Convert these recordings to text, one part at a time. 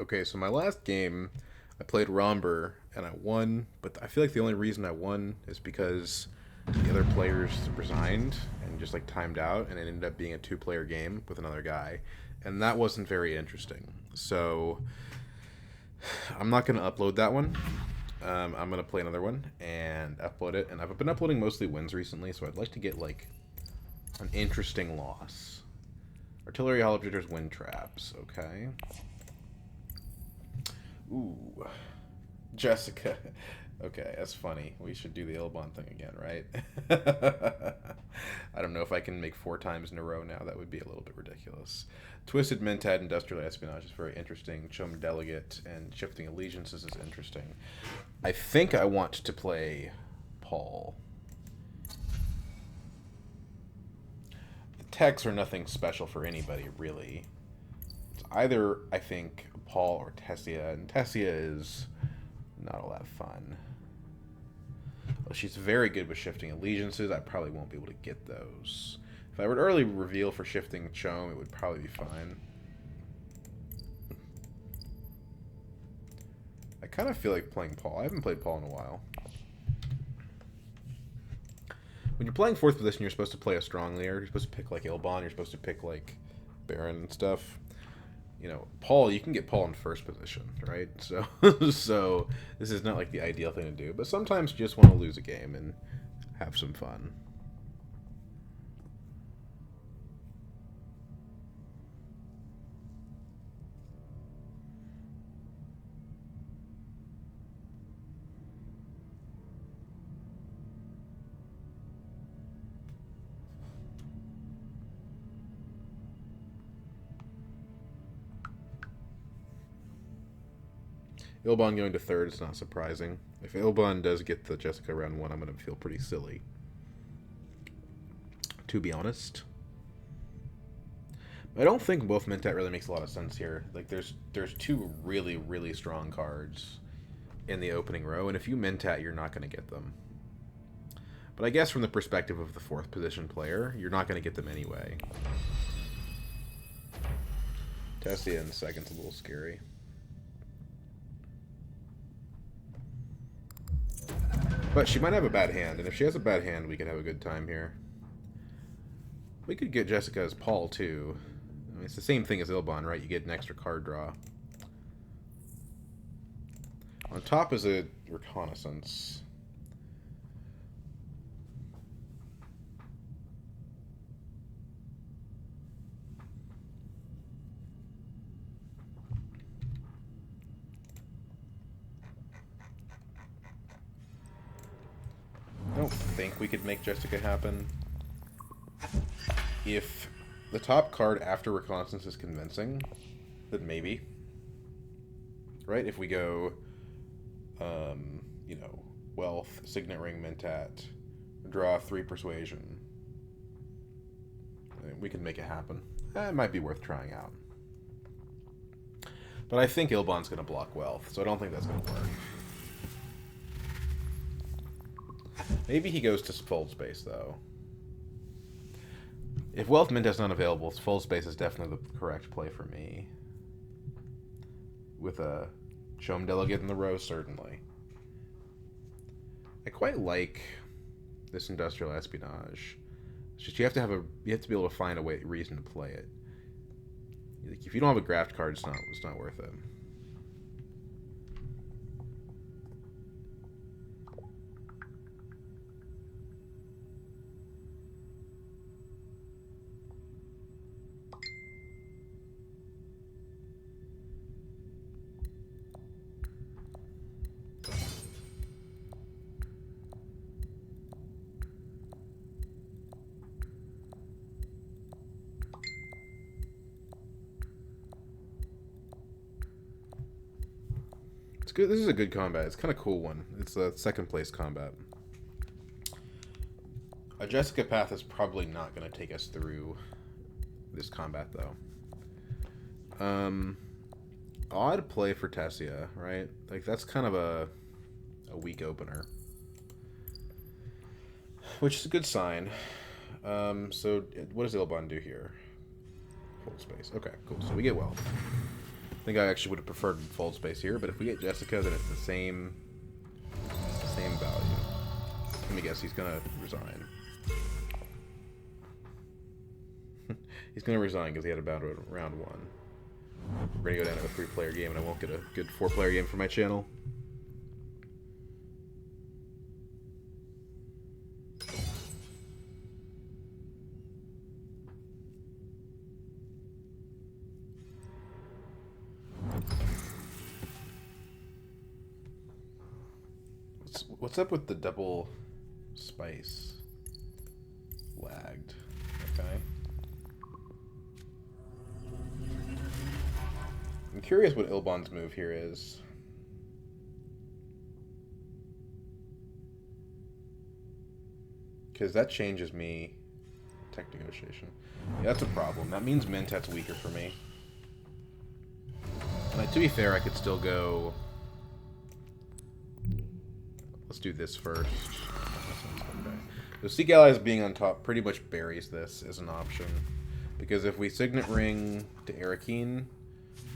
Okay, so my last game, I played Romber and I won, but I feel like the only reason I won is because the other players resigned and just like timed out, and it ended up being a two-player game with another guy, and that wasn't very interesting. So I'm not gonna upload that one. I'm gonna play another one and upload it, and I've been uploading mostly wins recently, so I'd like to get like an interesting loss. Artillery Hollow wind traps. Okay. Ooh. Jessica. Okay, that's funny. We should do the Ilbon thing again, right? I don't know if I can make 4 times in a row now. That would be a little bit ridiculous. Twisted Mentat Industrial Espionage is very interesting. Chum Delegate and Shifting Allegiances is interesting. I think I want to play Paul. The techs are nothing special for anybody, really. It's either, I think, Paul or Tessia, and Tessia is not all that fun. Well, she's very good with shifting allegiances. I probably won't be able to get those. If I would early reveal for shifting Chom, it would probably be fine. I kind of feel like playing Paul. I haven't played Paul in a while. When you're playing 4th position, you're supposed to play a strong layer. You're supposed to pick like Ilbon. You're supposed to pick like Baron and stuff. You know, Paul, you can get Paul in 1st position, right? So, so this is not like the ideal thing to do. But sometimes you just want to lose a game and have some fun. Ilbon going to 3rd is not surprising. If Ilbon does get the Jessica round 1, I'm going to feel pretty silly. To be honest. I don't think Wolf Mentat really makes a lot of sense here. Like, there's 2 really, really strong cards in the opening row, and if you Mentat, you're not going to get them. But I guess from the perspective of the 4th position player, you're not going to get them anyway. Tessia in 2nd's a little scary. But she might have a bad hand, and if she has a bad hand, we could have a good time here. We could get Jessica as Paul, too. I mean, it's the same thing as Ilbon, right? You get an extra card draw. On top is a reconnaissance. I don't think we could make Jessica happen. If the top card after reconnaissance is convincing, then maybe. Right? If we go, you know, wealth, signet ring, mentat, draw 3 persuasion, we can make it happen. It might be worth trying out. But I think Ilbon's going to block wealth, so I don't think that's going to work. Maybe he goes to Fold Space, though. If Wealth Mint is not available, Fold Space is definitely the correct play for me. With a Chom Delegate in the row, certainly. I quite like this Industrial Espionage. It's just you have to be able to find a reason to play it. Like, if you don't have a graft card, it's not worth it. It's good. This is a good combat. It's kind of cool one. It's a 2nd place combat. A Jessica path is probably not going to take us through this combat, though. Odd play for Tessia, right? Like, that's kind of a weak opener. Which is a good sign. So, what does Ilbon do here? Hold space. Okay, cool. So we get wealth. I think I actually would have preferred Fold Space here, but if we get Jessica, then it's the same value. Let me guess, he's gonna resign. He's gonna resign because he had a bad round one. We're gonna go down to a 3-player game, and I won't get a good 4-player game for my channel. What's up with the double spice? Lagged. Okay. I'm curious what Ilbon's move here is. Because that changes me. Tech negotiation. Yeah, that's a problem. That means Mentat's weaker for me. And to be fair, I could still go... Let's do this first. Okay. So Seek Allies being on top pretty much buries this as an option. Because if we Signet Ring to Arakeen,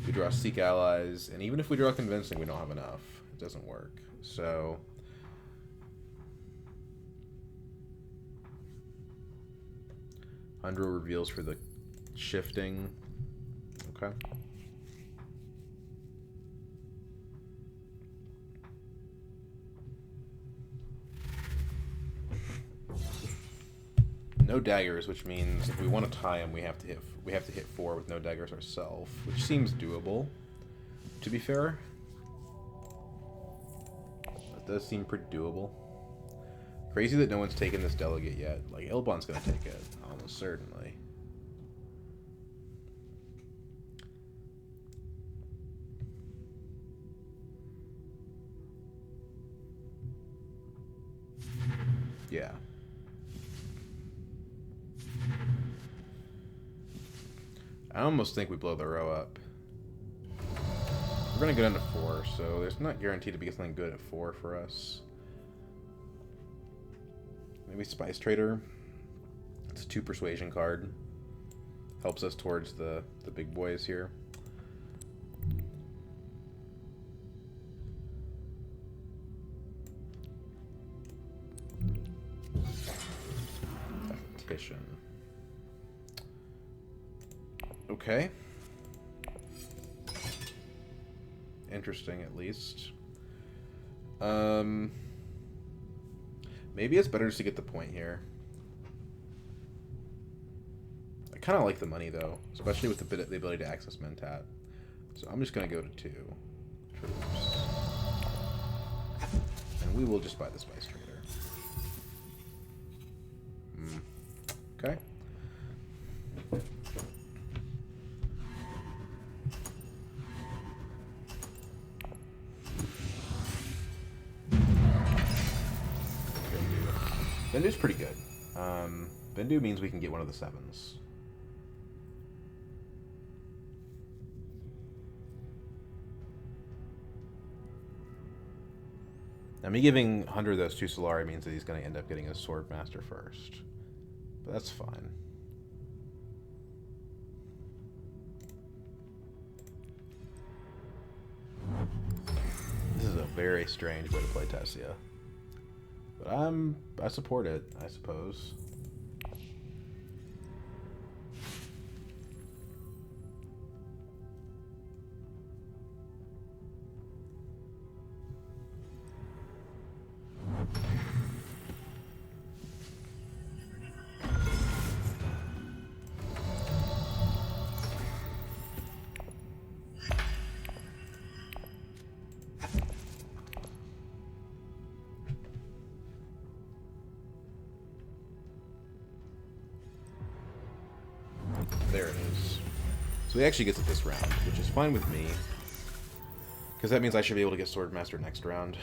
we draw Seek Allies, and even if we draw Convincing, we don't have enough. It doesn't work. So... Hundro reveals for the shifting. Okay. No daggers, which means if we want to tie him, we have to hit 4 with no daggers ourselves, which seems doable. To be fair, that does seem pretty doable. Crazy that no one's taken this delegate yet. Like Ilbon's gonna take it, almost certainly. Yeah. I almost think we blow the row up. We're going to go down to 4, so there's not guaranteed to be something good at 4 for us. Maybe Spice Trader. It's a 2 persuasion card. Helps us towards the big boys here. Tactician. Okay. Interesting, at least. Maybe it's better just to get the point here. I kind of like the money, though. Especially with the ability to access Mentat. So I'm just going to go to 2 troops. And we will just buy the Spice Trader. Okay. Bendu's pretty good. Bendu means we can get one of the 7s. Now, me giving Hunter those 2 Solari means that he's going to end up getting a Sword Master first. But that's fine. This is a very strange way to play Tessia. But I support it, I suppose. There it is. So he actually gets it this round, which is fine with me. Because that means I should be able to get Swordmaster next round.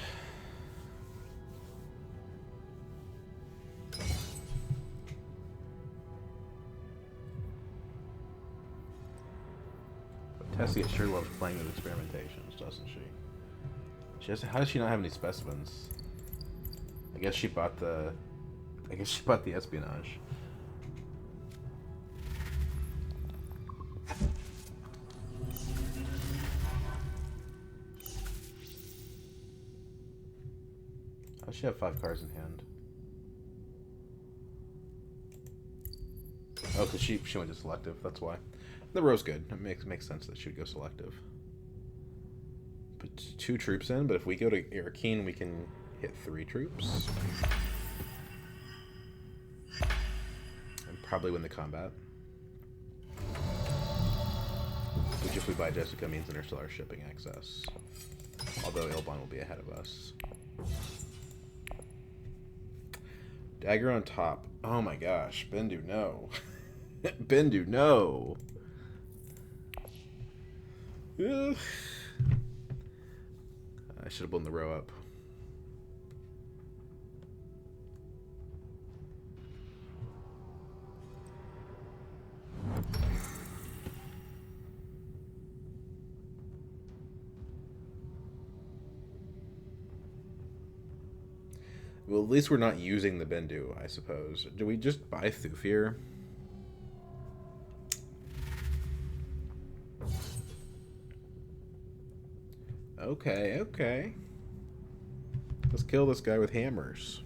But Tessia sure loves playing with experimentations, doesn't she? How does she not have any specimens? I guess she bought the espionage. Does she have 5 cards in hand? Oh, because she went to selective. That's why. The row's good. It makes sense that she would go selective. Put 2 troops in, but if we go to Arakeen, we can hit 3 troops. And probably win the combat. Which, if we buy Jessica, means interstellar shipping access. Although Ilbon will be ahead of us. Dagger on top. Oh my gosh. Bendu, no. Bendu, no. Ugh. I should have blown the row up. Well, at least we're not using the Bendu, I suppose. Do we just buy Thufir? Okay, okay. Let's kill this guy with hammers.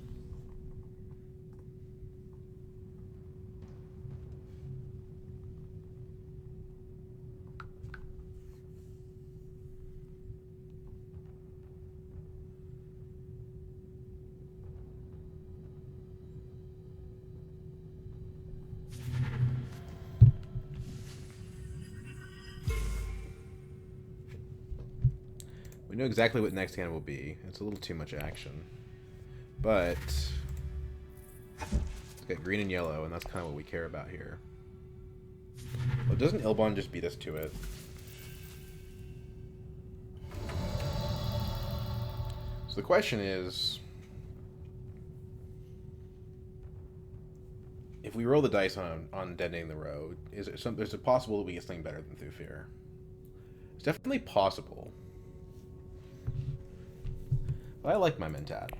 We know exactly what next hand will be. It's a little too much action. But it's got green and yellow, and that's kind of what we care about here. Well, doesn't Ilbon just beat us to it? So the question is, if we roll the dice on detonating the row, is it possible that we get something better than Thufir? It's definitely possible. But I like my Mentat.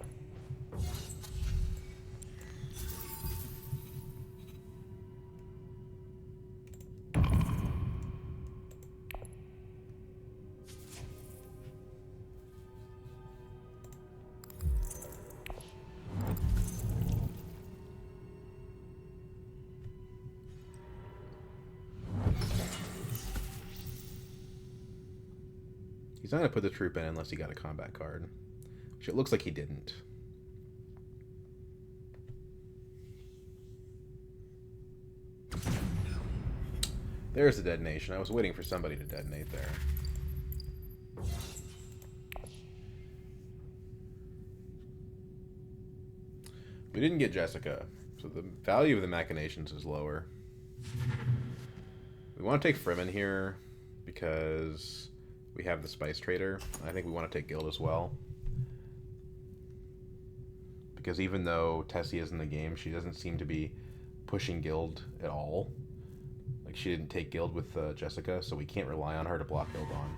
He's not going to put the troop in unless he got a combat card. Which it looks like he didn't. There's the detonation. I was waiting for somebody to detonate there. We didn't get Jessica, so the value of the machinations is lower. We want to take Fremen here because we have the Spice Trader. I think we want to take Guild as well. Because even though Tessie is in the game, she doesn't seem to be pushing Guild at all. Like, she didn't take Guild with Jessica, so we can't rely on her to block Guild on.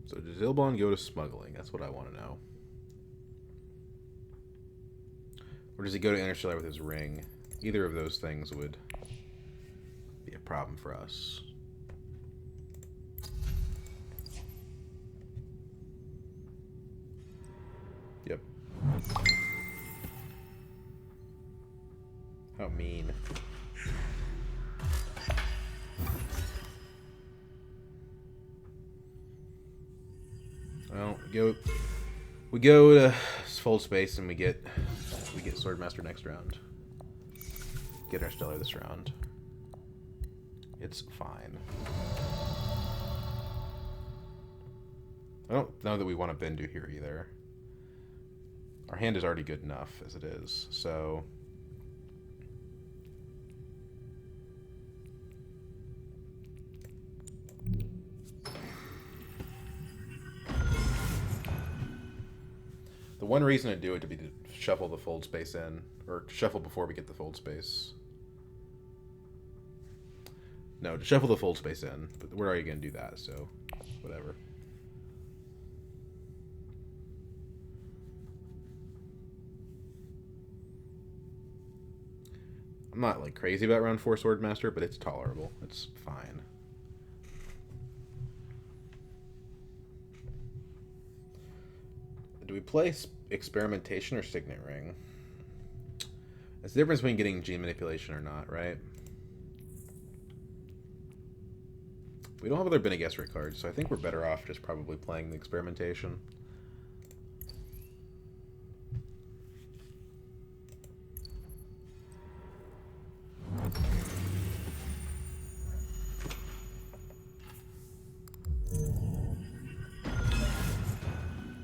So does Ilbon go to smuggling? That's what I want to know. Or does he go to Interstellar with his ring? Either of those things would be a problem for us. Yep. How mean. Well, we go to Fold Space and we get Swordmaster next round. Get our Stellar this round. It's fine. I don't know that we want to Bendu here either. Our hand is already good enough as it is, so The one reason to do it to be to shuffle the fold space in, or shuffle before we get the fold space. No, to shuffle the fold space in, but we're already going to do that, so whatever. I'm not like crazy about round 4 Swordmaster, but it's tolerable. It's fine. Do we play Experimentation or Signet Ring? It's the difference between getting gene manipulation or not, right? We don't have other Bene Gesserit cards, so I think we're better off just probably playing the Experimentation.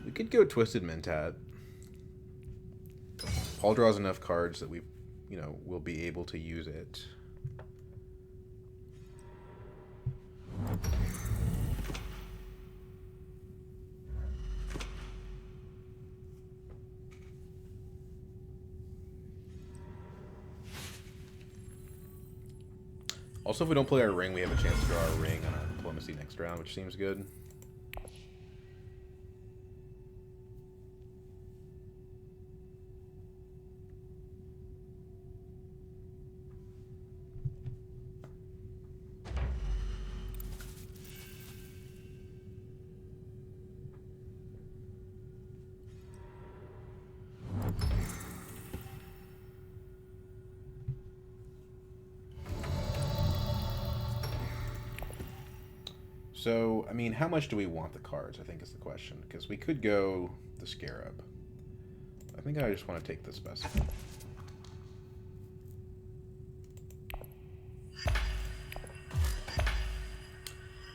We could go Twisted Mentat. Paul draws enough cards that we, will be able to use it. Also, if we don't play our ring, we have a chance to draw our ring on our diplomacy next round, which seems good. So, I mean, how much do we want the cards, I think is the question. Because we could go the Scarab. I think I just want to take the Specimen.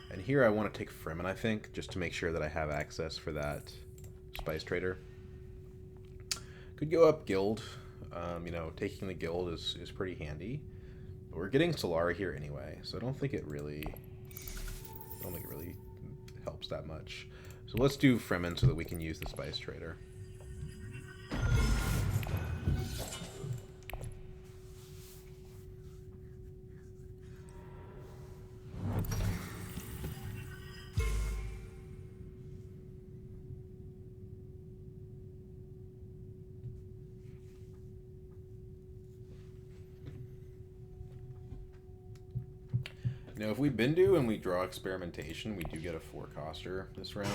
And here I want to take Fremen, I think, just to make sure that I have access for that Spice Trader. Could go up Guild. Taking the Guild is pretty handy. But we're getting Solara here anyway, so I don't think it really helps that much. So let's do Fremen so that we can use the Spice Trader. Now, if we Bindu and we draw Experimentation, we do get a 4-coster this round.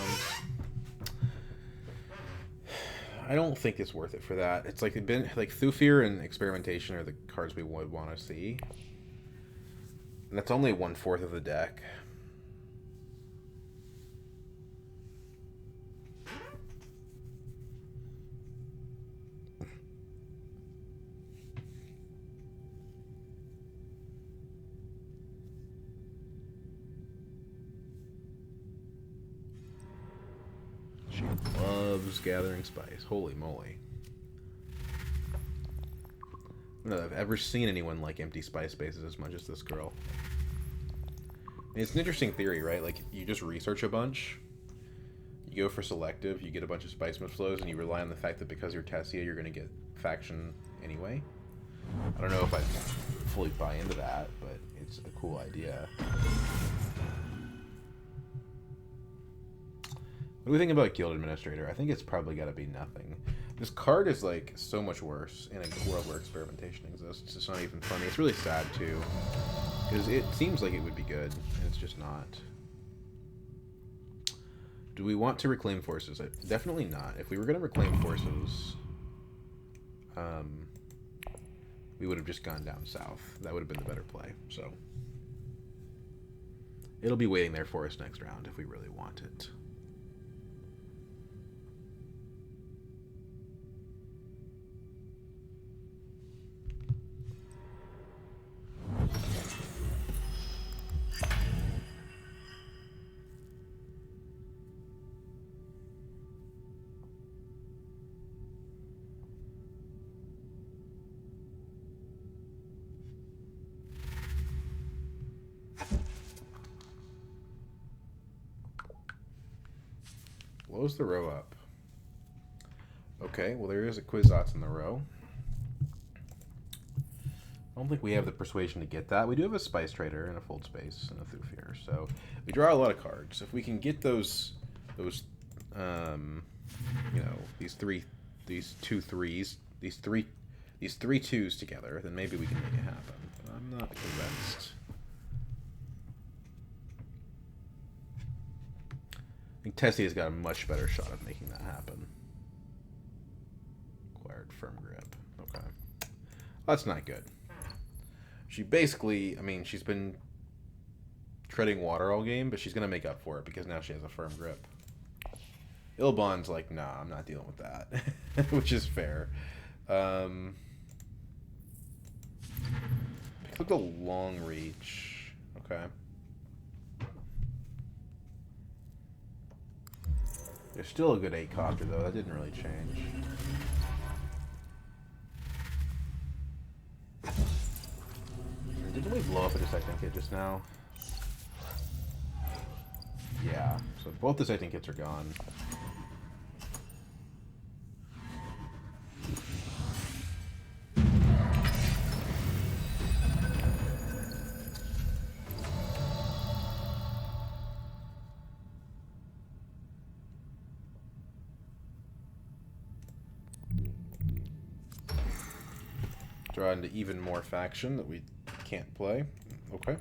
I don't think it's worth it for that. It's like Thufir and Experimentation are the cards we would want to see. And that's only 1/4 of the deck. She loves gathering spice. Holy moly. I don't know if I've ever seen anyone like empty spice spaces as much as this girl. I mean, it's an interesting theory, right? Like, you just research a bunch, you go for selective, you get a bunch of spice flows, and you rely on the fact that because you're Tessia, you're going to get faction anyway. I don't know if I fully buy into that, but it's a cool idea. What do we think about Guild Administrator? I think it's probably got to be nothing. This card is like so much worse in a world where experimentation exists. It's not even funny. It's really sad too, because it seems like it would be good, and it's just not. Do we want to reclaim forces? Definitely not. If we were going to reclaim forces, we would have just gone down south. That would have been the better play. So it'll be waiting there for us next round if we really want it. Blows the row up. Okay, well there is a Kwisatz in the row. I don't think we have the persuasion to get that. We do have a Spice Trader and a Fold Space and a Thufir, so we draw a lot of cards. If we can get those, um, you know, these two threes, these three twos together, then maybe we can make it happen. But I'm not convinced. I think Tessie's got a much better shot of making that happen. Acquired firm grip. Okay, that's not good. She basically, I mean, she's been treading water all game, but she's gonna make up for it because now she has a firm grip. Ilbon's like, nah, I'm not dealing with that, which is fair. Pick up the long reach. Okay. There's still a good 8 copter though. That didn't really change. Didn't we blow up a dissecting kit just now? Yeah. So both dissecting kits are gone. Draw into even more faction that we can't play. Okay.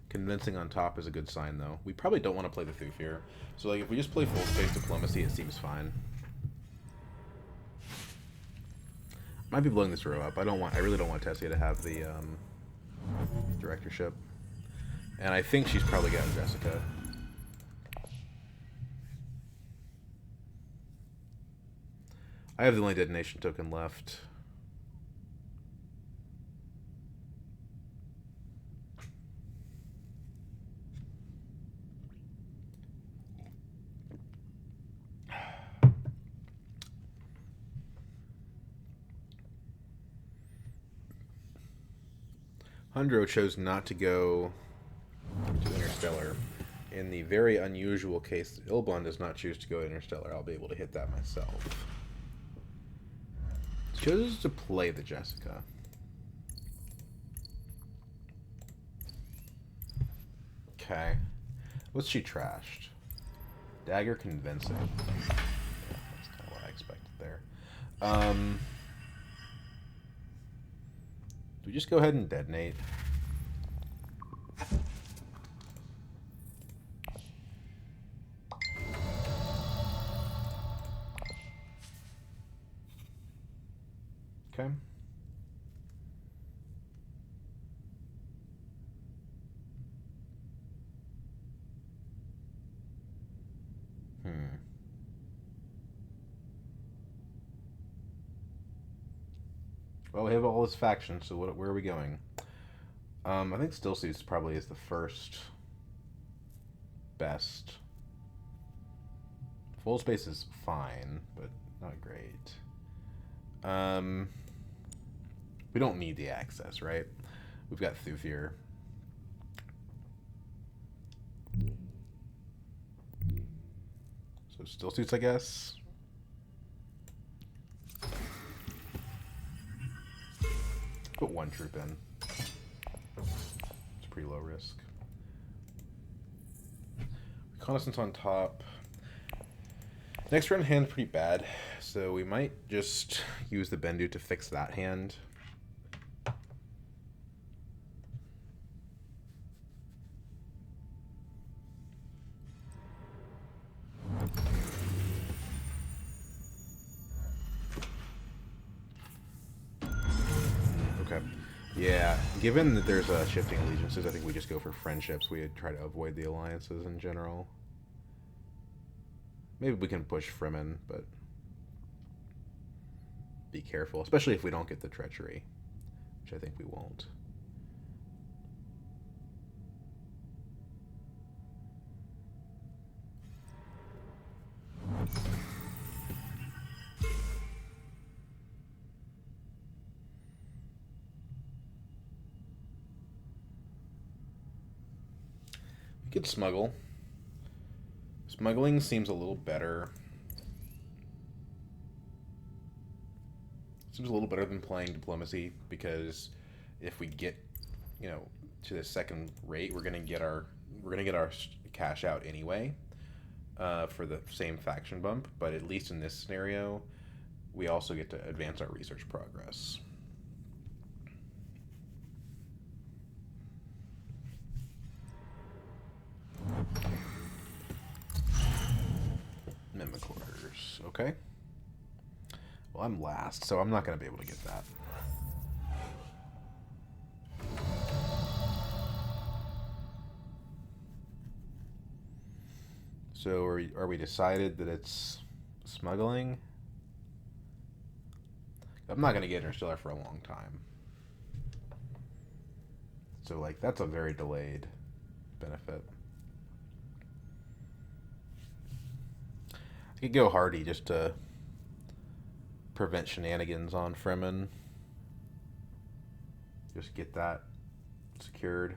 Convincing on top is a good sign, though. We probably don't want to play the Thufir. So, like, if we just play full space diplomacy, it seems fine. Might be blowing this row up. I really don't want Tessia to have the directorship. And I think she's probably got Jessica. I have the only detonation token left. Hundro chose not to go to Interstellar. In the very unusual case that Ilbon does not choose to go to Interstellar, I'll be able to hit that myself. Chose to play the Jessica. Okay. What's she trashed? Dagger convincing. Yeah, that's kind of what I expected there. Do we just go ahead and detonate? Okay. Well, we have all this faction, so where are we going? I think Still Suits probably is the first best. Full space is fine, but not great. We don't need the access, right? We've got Thufir. So Still Suits, I guess. Put one troop in. It's pretty low risk. Reconnaissance on top. Next round hand's pretty bad, so we might just use the Bendu to fix that hand. Okay. Yeah, given that there's shifting allegiances, I think we just go for friendships. We try to avoid the alliances in general. Maybe we can push Fremen, but be careful, especially if we don't get the treachery, which I think we won't. We could smuggle. Smuggling seems a little better. Seems a little better than playing diplomacy, because if we get, you know, to the second rate, we're gonna get our cash out anyway, for the same faction bump. But at least in this scenario, we also get to advance our research progress. Mimic quarters. Okay. Well, I'm last, so I'm not going to be able to get that. So are we decided that it's smuggling? I'm not going to get Interstellar for a long time. So, like, that's a very delayed benefit. I could go Hardy just to prevent shenanigans on Fremen. Just get that secured.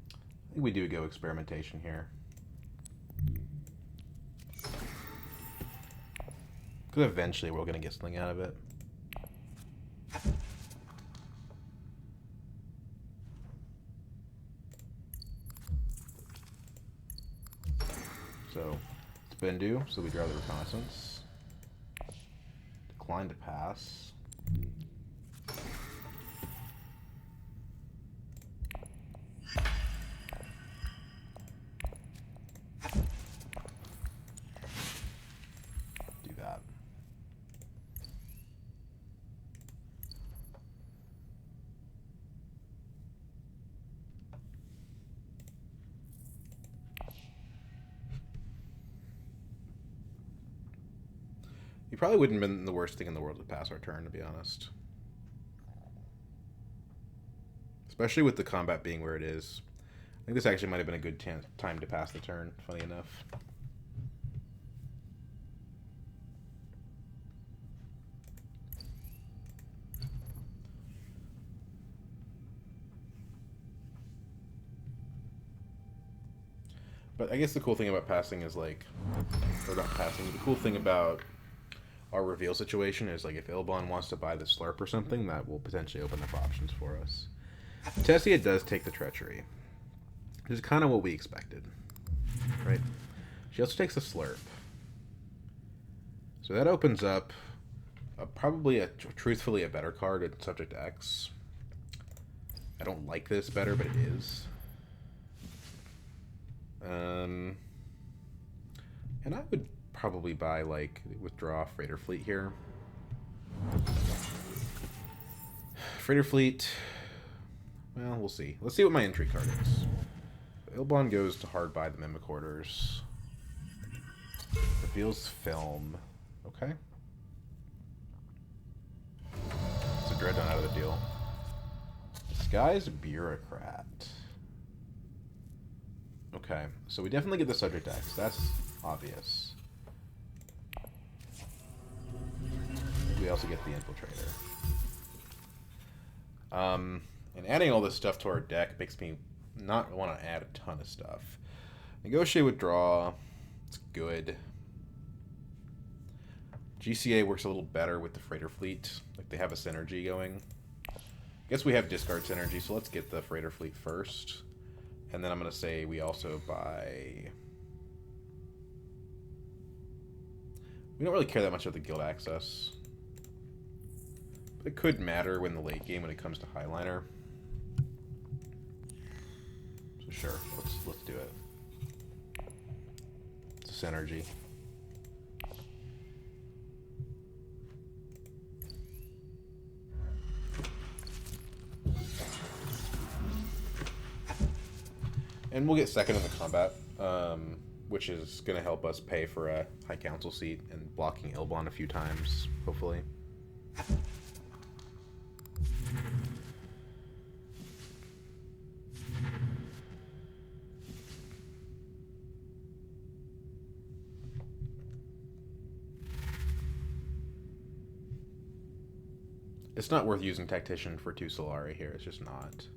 I think we do go experimentation here. Because eventually we're going to get something out of it. So, it's Bendu, so we draw the reconnaissance. Decline to pass. Do that. You probably wouldn't have been the worst thing in the world to pass our turn, to be honest. Especially with the combat being where it is. I think this actually might have been a good time to pass the turn, funny enough. But I guess the cool thing about passing is, like, or not passing, the cool thing about our reveal situation is, like, if Ilbon wants to buy the Slurp or something, that will potentially open up options for us. Tessia does take the Treachery. This is kind of what we expected, right? She also takes the Slurp. So that opens up probably, truthfully, a better card in Subject X. I don't like this better, but it is. And I would probably buy, like, withdraw Freighter Fleet here. Freighter Fleet, well, we'll see. Let's see what my entry card is. Ilbon goes to hard buy the Mimic Orders. Reveals Film. Okay. It's a Dreadnought out of the deal. Disguise Bureaucrat. Okay, so we definitely get the Subject X. That's obvious. We also get the Infiltrator. And adding all this stuff to our deck makes me not want to add a ton of stuff. Negotiate Withdraw. It's good. GCA works a little better with the Freighter Fleet. Like, they have a synergy going. I guess we have discard synergy, so let's get the Freighter Fleet first. And then I'm going to say we also buy... We don't really care that much about the guild access. But it could matter in the late game when it comes to Highliner. So sure, let's do it. It's a synergy. And we'll get second in the combat, which is going to help us pay for a High Council seat and blocking Ilbon a few times, hopefully. It's not worth using Tactician for 2 Solari here. It's just not.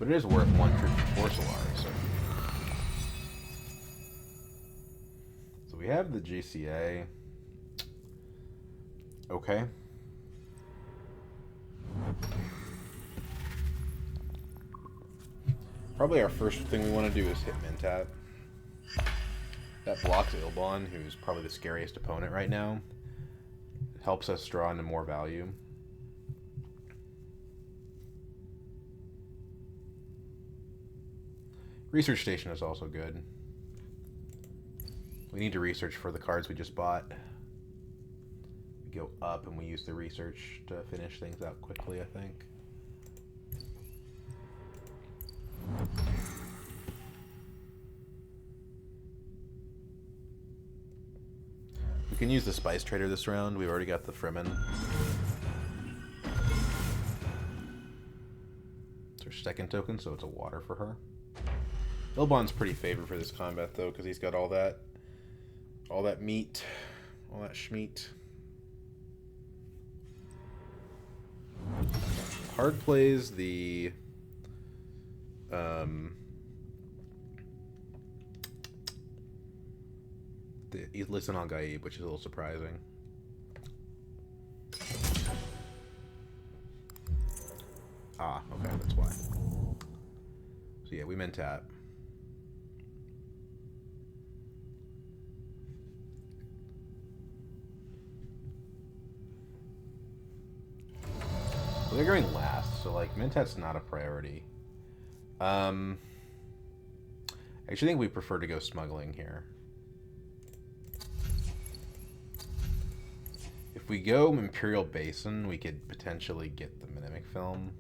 But it is worth 1 troop for Solar, so. So we have the GCA. Okay. Probably our first thing we want to do is hit Mentat. That blocks Ilbon, who's probably the scariest opponent right now. It helps us draw into more value. Research Station is also good. We need to research for the cards we just bought. We go up and we use the research to finish things out quickly, I think. We can use the Spice Trader this round. We've already got the Fremen. It's her second token, so it's a water for her. Ilbon's pretty favored for this combat, though, because he's got all that meat, all that schmeat. Hard plays the Listen on Gaib, which is a little surprising. Ah, okay, that's why. So yeah, we meant tap. Well, they're going last, so like Mentat's not a priority. I actually think we prefer to go smuggling here. If we go Imperial Basin, we could potentially get the Mnemonic Film.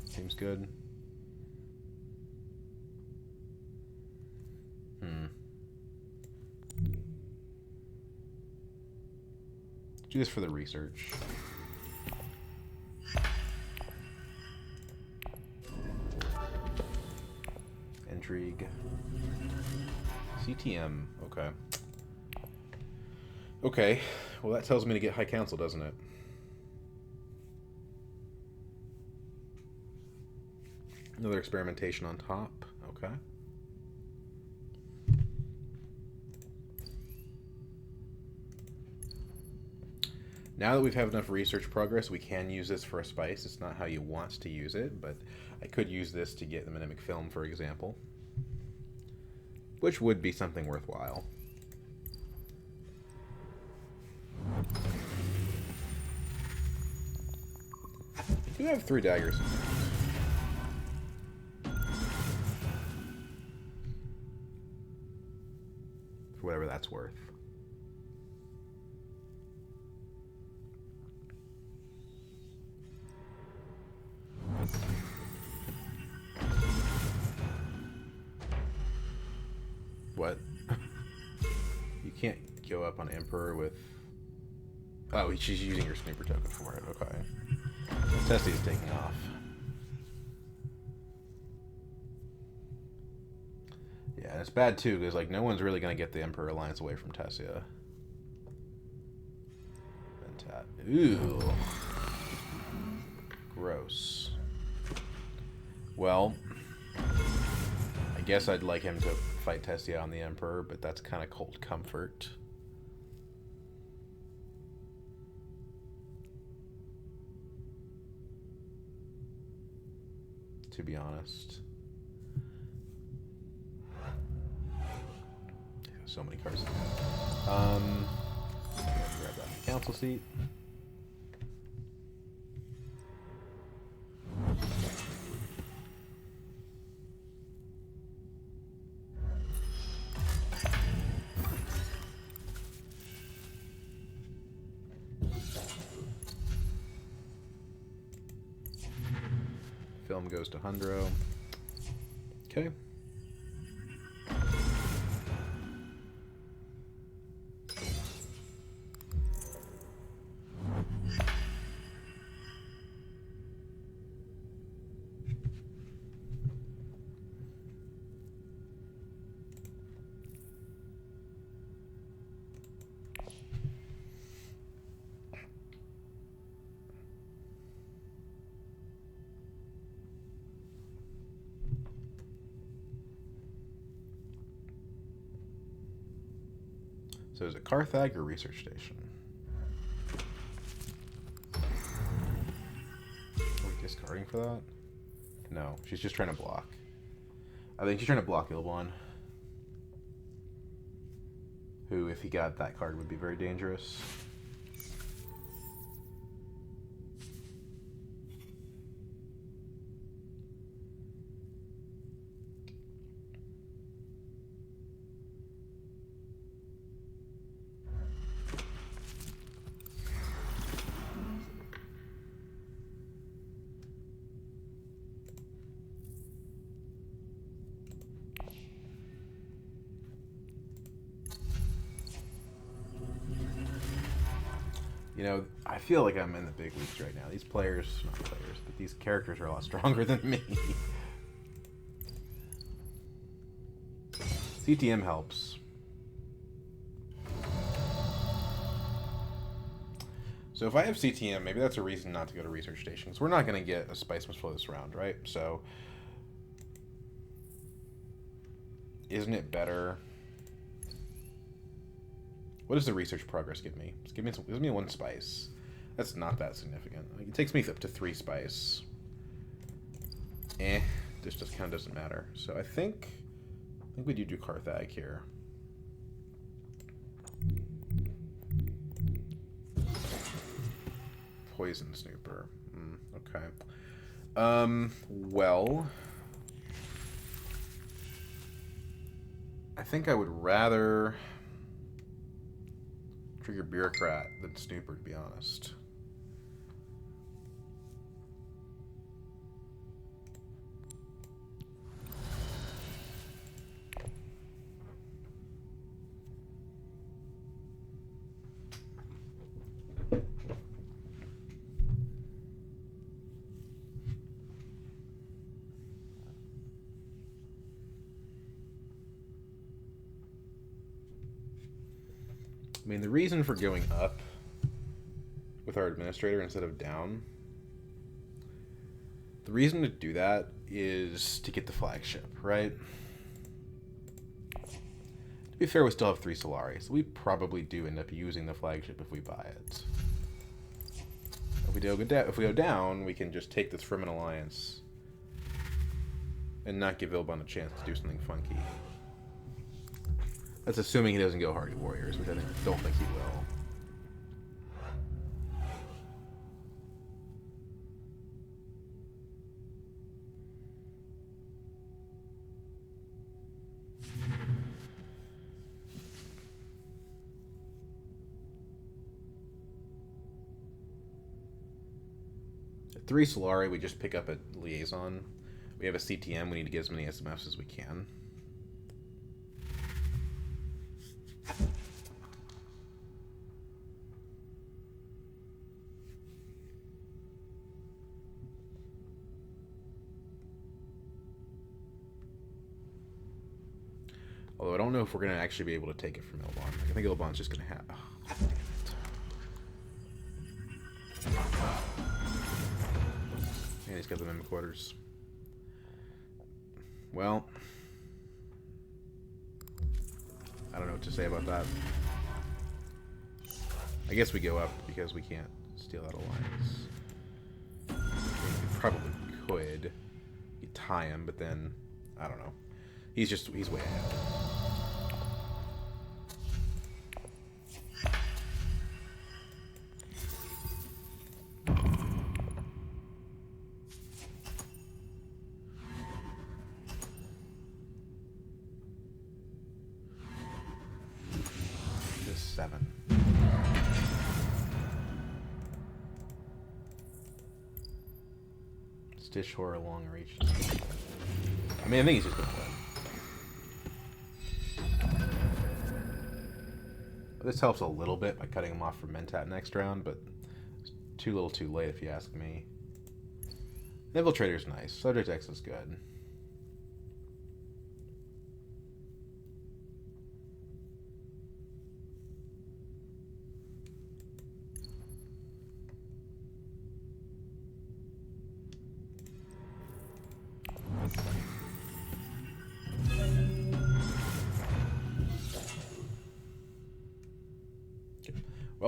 Seems good. Do this for the research. Intrigue. CTM. Okay. Okay. Well, that tells me to get High Council, doesn't it? Another experimentation on top. Okay. Now that we've had enough research progress, we can use this for a spice. It's not how you want to use it, but I could use this to get the Mnemonic Film, for example. Which would be something worthwhile. I do have 3 daggers. For whatever that's worth. What? You can't go up on Emperor with... Oh, she's using your sniper token for it. Okay. Tessie's taking off. Yeah, and it's bad too, because like no one's really going to get the Emperor Alliance away from Tessia. Ooh. Gross. Well, I guess I'd like him to fight Tessia on the Emperor, but that's kind of cold comfort. To be honest. Yeah, so many cards. Grab that council seat. Film goes to Hundro. Okay. So is it Carthag or Research Station? Are we discarding for that? No, she's just trying to block. I think she's trying to block Ilbon. Who, if he got that card, would be very dangerous. You know, I feel like I'm in the big leagues right now. These players, not players, but these characters are a lot stronger than me. CTM helps. So if I have CTM, maybe that's a reason not to go to Research Station. Because we're not going to get a Spice Must Flow this round, right? So isn't it better? What does the research progress give me? Just give me 1 spice. That's not that significant. Like, it takes me up to 3 spice. This just kind of doesn't matter. So I think we do Carthag here. Poison Snooper. Okay. Well, I think I would rather trigger Bureaucrat than Snooper, to be honest. I mean, the reason for going up with our administrator instead of down, the reason to do that is to get the flagship, right? To be fair, we still have 3 Solari, so we probably do end up using the flagship if we buy it. If we go down, we can just take this from an alliance and not give Ilbon a chance to do something funky. That's assuming he doesn't go Hardy Warriors, which I don't think he will. At 3 Solari, we just pick up a Liaison. We have a CTM, we need to get as many SMFs as we can. Although I don't know if we're going to actually be able to take it from Ilbon. I think Ilbon's just going to have... And he's got the Mimic Quarters. Well... I don't know what to say about that. I guess we go up because we can't steal that alliance. We probably could. You tie him, but then... I don't know. He's way ahead. Just 7. Stitch Horror long reach. I mean, I think he's just gonna win. This helps a little bit by cutting him off from Mentat next round, but it's too little too late if you ask me. Infiltrator's nice. Subject X is good.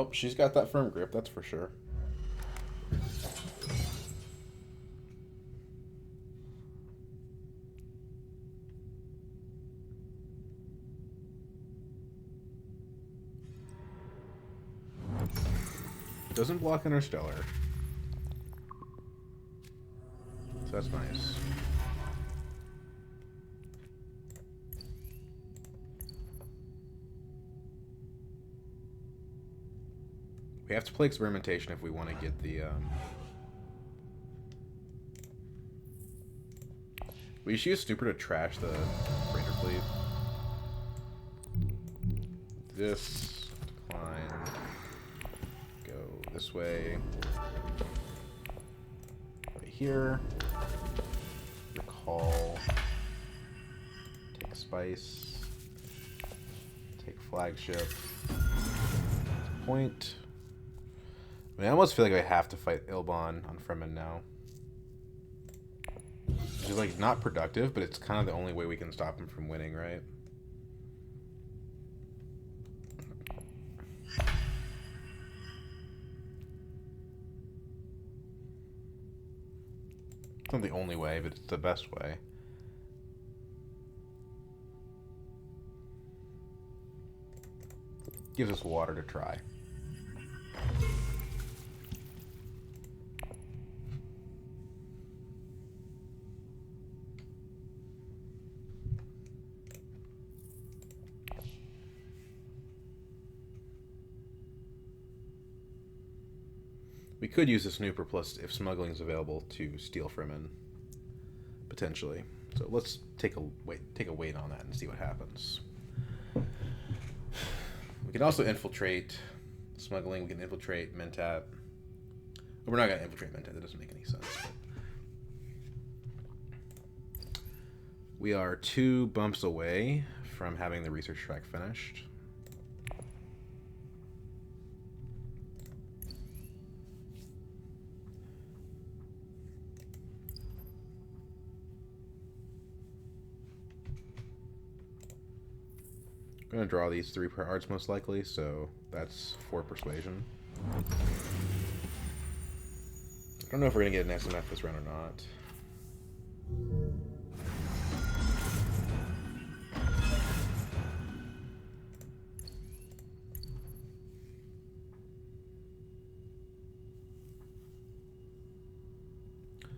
Oh, she's got that firm grip, that's for sure. Doesn't block Interstellar. So that's nice. We have to play experimentation if we want to get the... We should use Snooper to trash the Raider fleet. This. Decline. Go this way. Right here. Recall. Take Spice. Take Flagship. Point. I mean, I almost feel like I have to fight Ilbon on Fremen now. Which is, like, not productive, but it's kind of the only way we can stop him from winning, right? It's not the only way, but it's the best way. Gives us water to try. We could use the Snooper plus if smuggling is available to steal Fremen, potentially. So let's take a wait on that and see what happens. We can also infiltrate smuggling. We can infiltrate Mentat. We're not gonna infiltrate Mentat. That doesn't make any sense. But we are 2 bumps away from having the research track finished. I'm going to draw these 3 per arts most likely, so that's 4 persuasion. I don't know if we're going to get an SMF this round or not.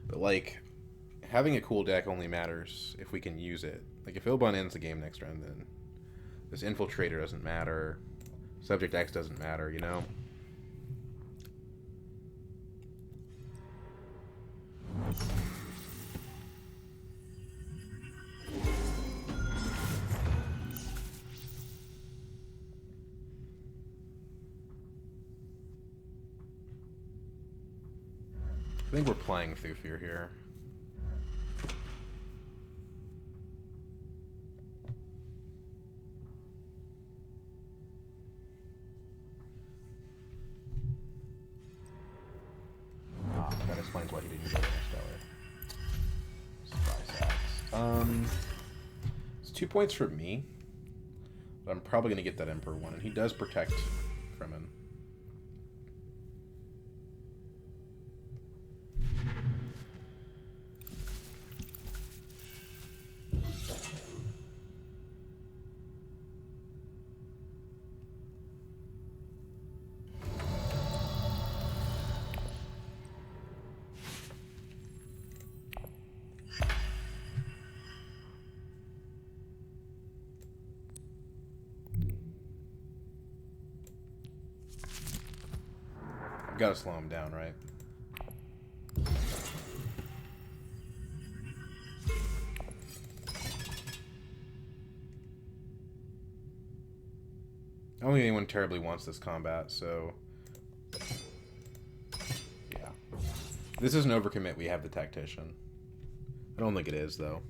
But, like, having a cool deck only matters if we can use it. Like, if Ilbon ends the game next round, then this Infiltrator doesn't matter. Subject X doesn't matter, you know? I think we're playing Thufir here. That explains why he didn't go to Interstellar. Spy sacks. It's 2 points for me. But I'm probably going to get that Emperor one, and he does protect Fremen. I've got to slow him down, right? I don't think anyone terribly wants this combat, so... yeah. This is an overcommit. We have the Tactician. I don't think it is, though.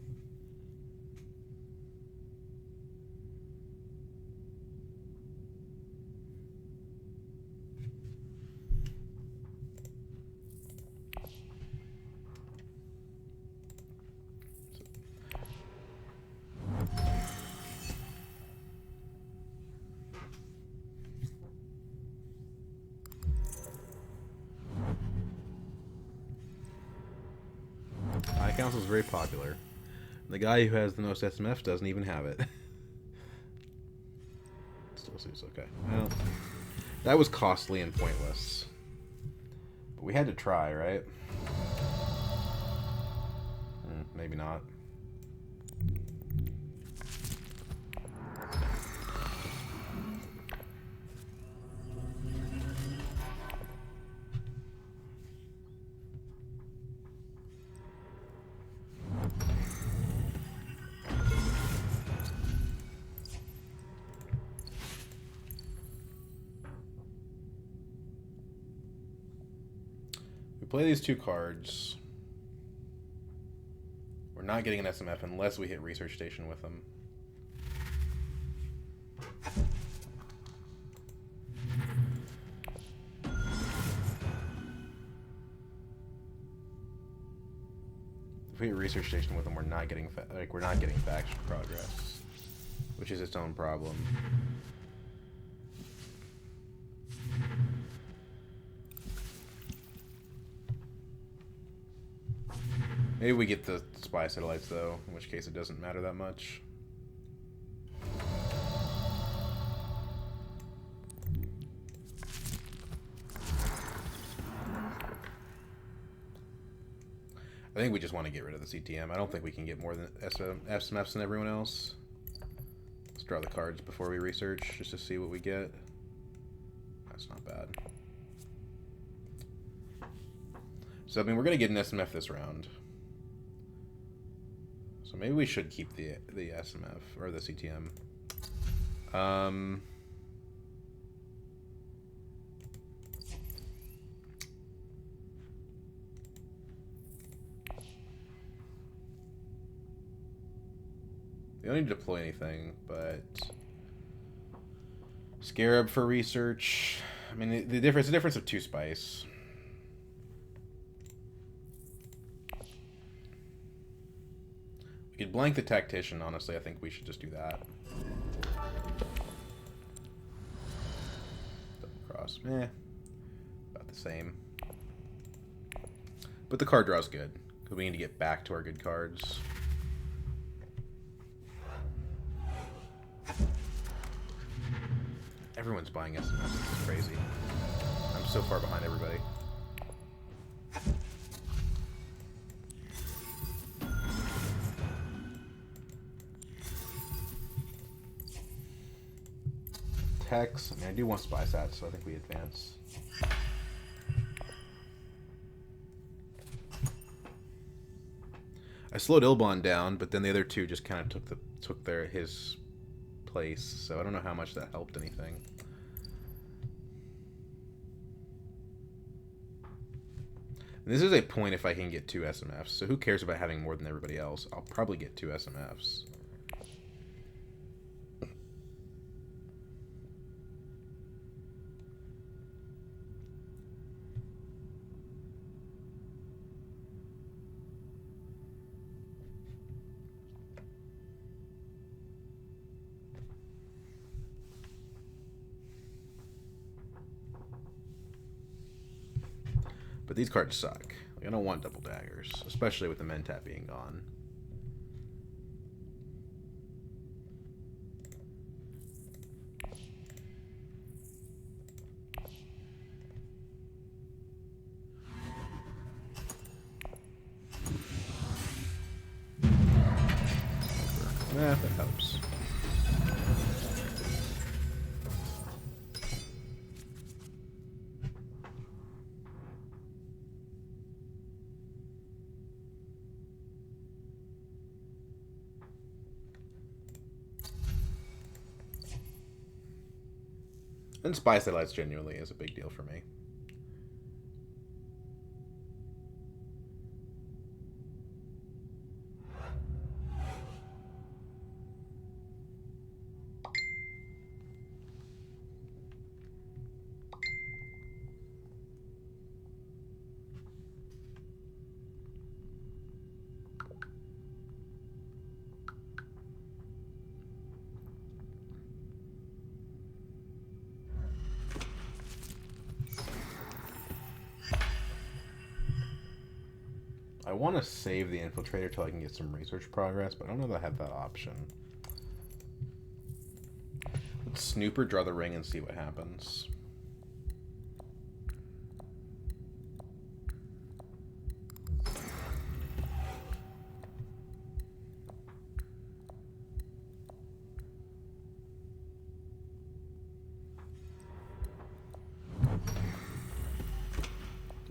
My council is very popular. The guy who has the most SMF doesn't even have it. Still seems okay. Well, that was costly and pointless. But we had to try, right? Maybe not. We play these two cards. We're not getting an SMF unless we hit Research Station with them. If we hit Research Station with them, we're not getting faction progress, which is its own problem. Maybe we get the spy satellites, though, in which case it doesn't matter that much. I think we just want to get rid of the CTM. I don't think we can get more than SMFs than everyone else. Let's draw the cards before we research, just to see what we get. That's not bad. So, I mean, we're going to get an SMF this round. So maybe we should keep the SMF, or the CTM. They don't need to deploy anything, but Scarab for research. I mean, the difference of 2 spice. We could blank the tactician. Honestly, I think we should just do that. Double cross, about the same. But the card draw's good because we need to get back to our good cards. Everyone's buying SMS. This is crazy. I'm so far behind everybody. Techs. I mean, I do want spy sats, so I think we advance. I slowed Ilbon down, but then the other two just kind of took his place, so I don't know how much that helped anything. And this is a point if I can get 2 SMFs, so who cares about having more than everybody else? I'll probably get 2 SMFs. But these cards suck. Like, I don't want double daggers, especially with the Mentat being gone. That helps. And spy satellites genuinely is a big deal for me. I want to save the infiltrator till I can get some research progress, but I don't know that I have that option. Let's snooper, draw the ring, and see what happens.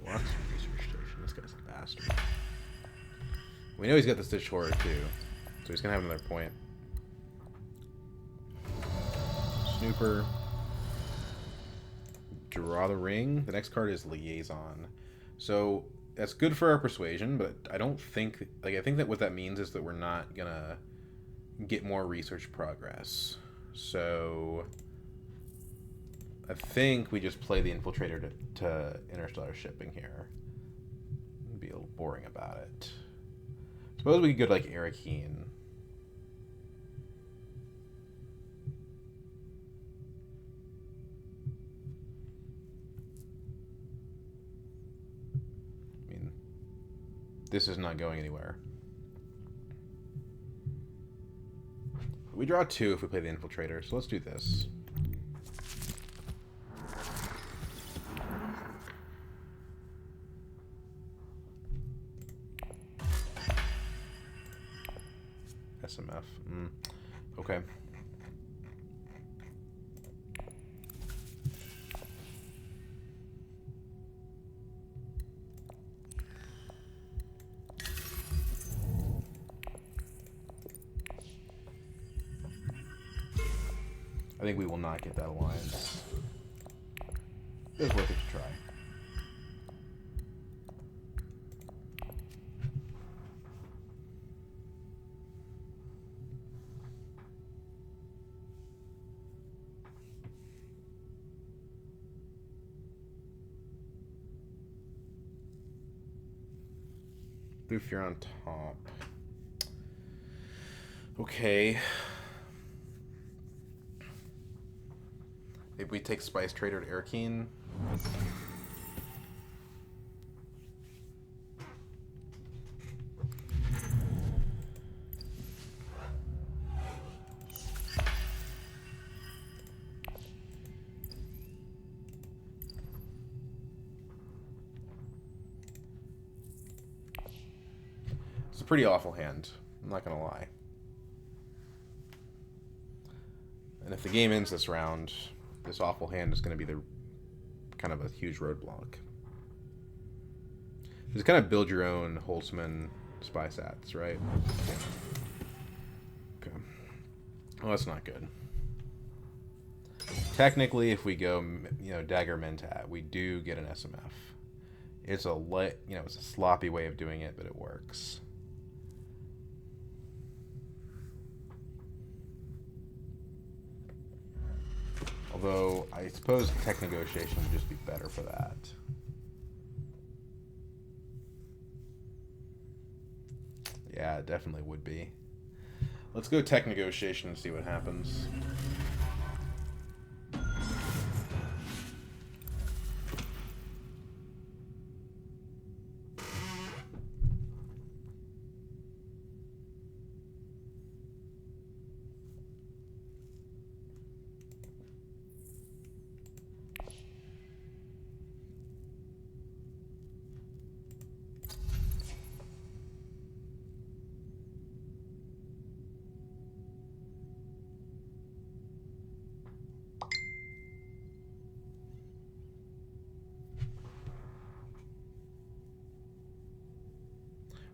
Lots of research station. This guy's a bastard. We know he's got the Stitch Horror too, so he's gonna have another point. Snooper. Draw the ring. The next card is Liaison. So that's good for our persuasion, but I don't think... Like, I think that what that means is that we're not gonna get more research progress. So I think we just play the Infiltrator to Interstellar Shipping here. Be a little boring about it. Suppose we could go to, like, Arakeen. This is not going anywhere. We draw 2 if we play the Infiltrator, so let's do this. SMF. Okay. I think we will not get that alliance. It was worth it to try. If you're on top. Okay. Maybe we take Spice Trader to Arakeen. It's a pretty awful hand, I'm not gonna lie. And if the game ends this round, this awful hand is going to be the kind of a huge roadblock. Just kind of build your own Holtzman spy sats, right? Yeah. Okay. Well, that's not good. Technically, if we go, Dagger Mentat, we do get an SMF. It's it's a sloppy way of doing it, but it works. Although, I suppose tech negotiation would just be better for that. Yeah, it definitely would be. Let's go tech negotiation and see what happens.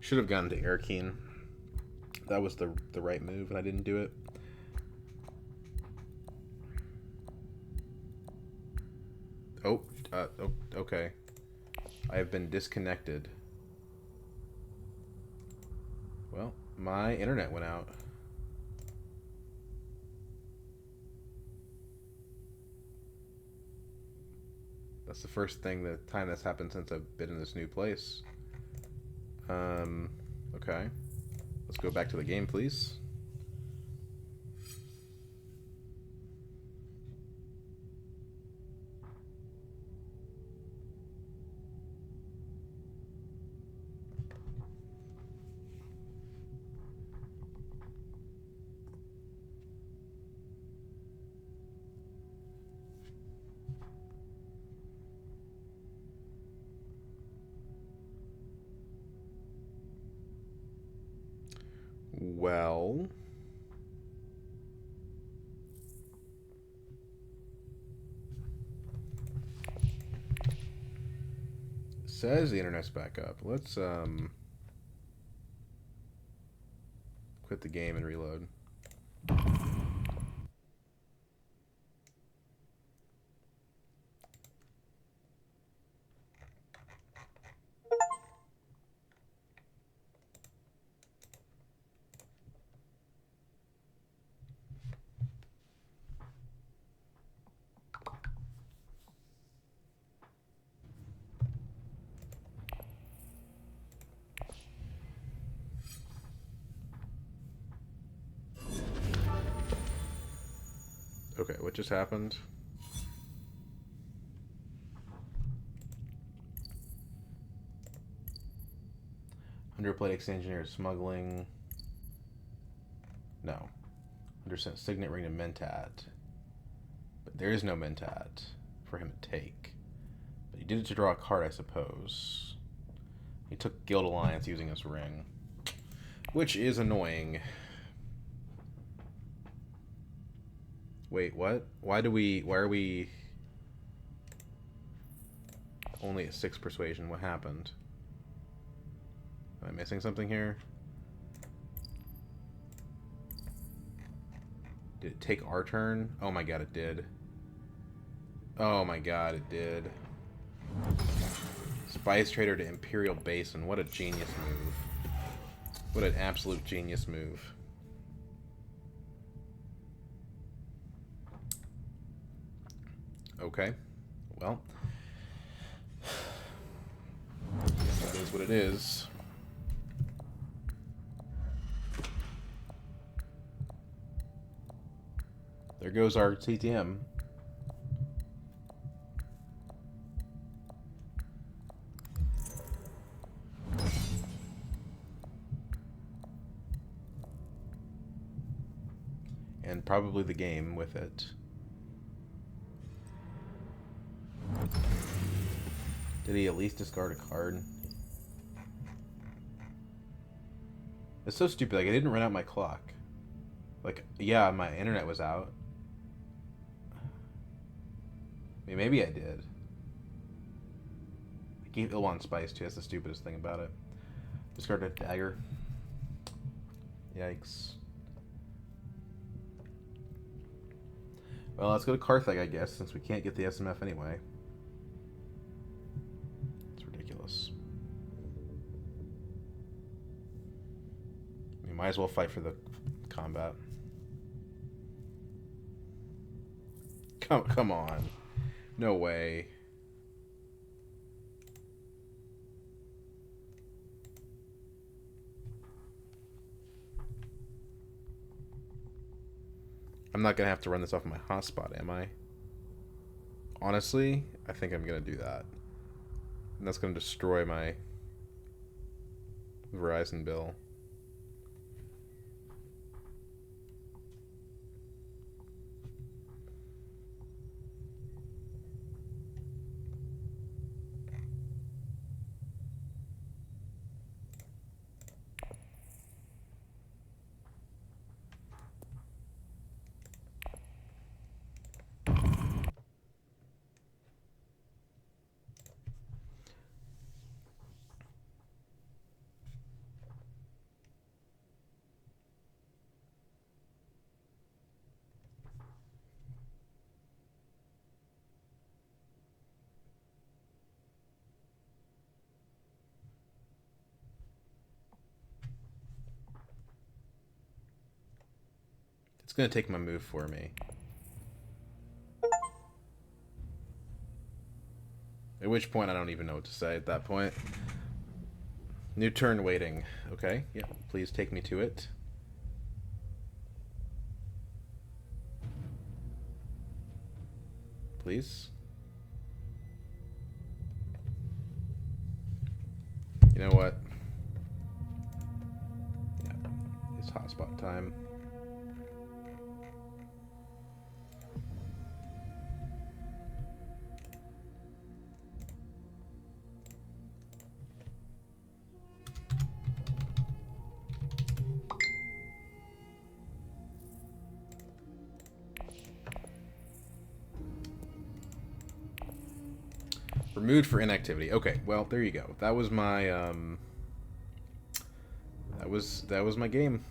Should have gone to Arakeen. That was the right move, and I didn't do it. Oh, okay. I have been disconnected. Well, my internet went out. That's the first time that's happened since I've been in this new place. Okay. Let's go back to the game, please. Well, it says the internet's back up. Let's quit the game and reload. Okay, what just happened? Underplate exchange engineer smuggling. No. 100% signet ring to Mentat. But there is no Mentat for him to take. But he did it to draw a card, I suppose. He took Guild Alliance using his ring. Which is annoying. Wait, what? Why are we only at 6 persuasion? What happened? Am I missing something here? Did it take our turn? Oh my god, it did. Oh my god, it did. Spice Trader to Imperial Basin. What a genius move. What an absolute genius move. Okay. Well. I guess that is what it is. There goes our TTM. And probably the game with it. Did he at least discard a card? It's so stupid. Like, I didn't run out my clock. Like, yeah, my internet was out. I mean, maybe I did. I gave Ilwan Spice too. That's the stupidest thing about it. Discard a dagger. Yikes. Well, let's go to Carthage, I guess, since we can't get the SMF anyway. It's ridiculous. We might as well fight for the combat. Come on. No way. I'm not gonna have to run this off my hotspot, am I? Honestly, I think I'm gonna do that. And that's gonna destroy my Verizon bill. It's gonna take my move for me. At which point I don't even know what to say at that point. New turn waiting. Okay, yeah, please take me to it. Please. You know what? Yeah, it's hotspot time. Removed for inactivity. Okay, well there you go. That was my that was my game.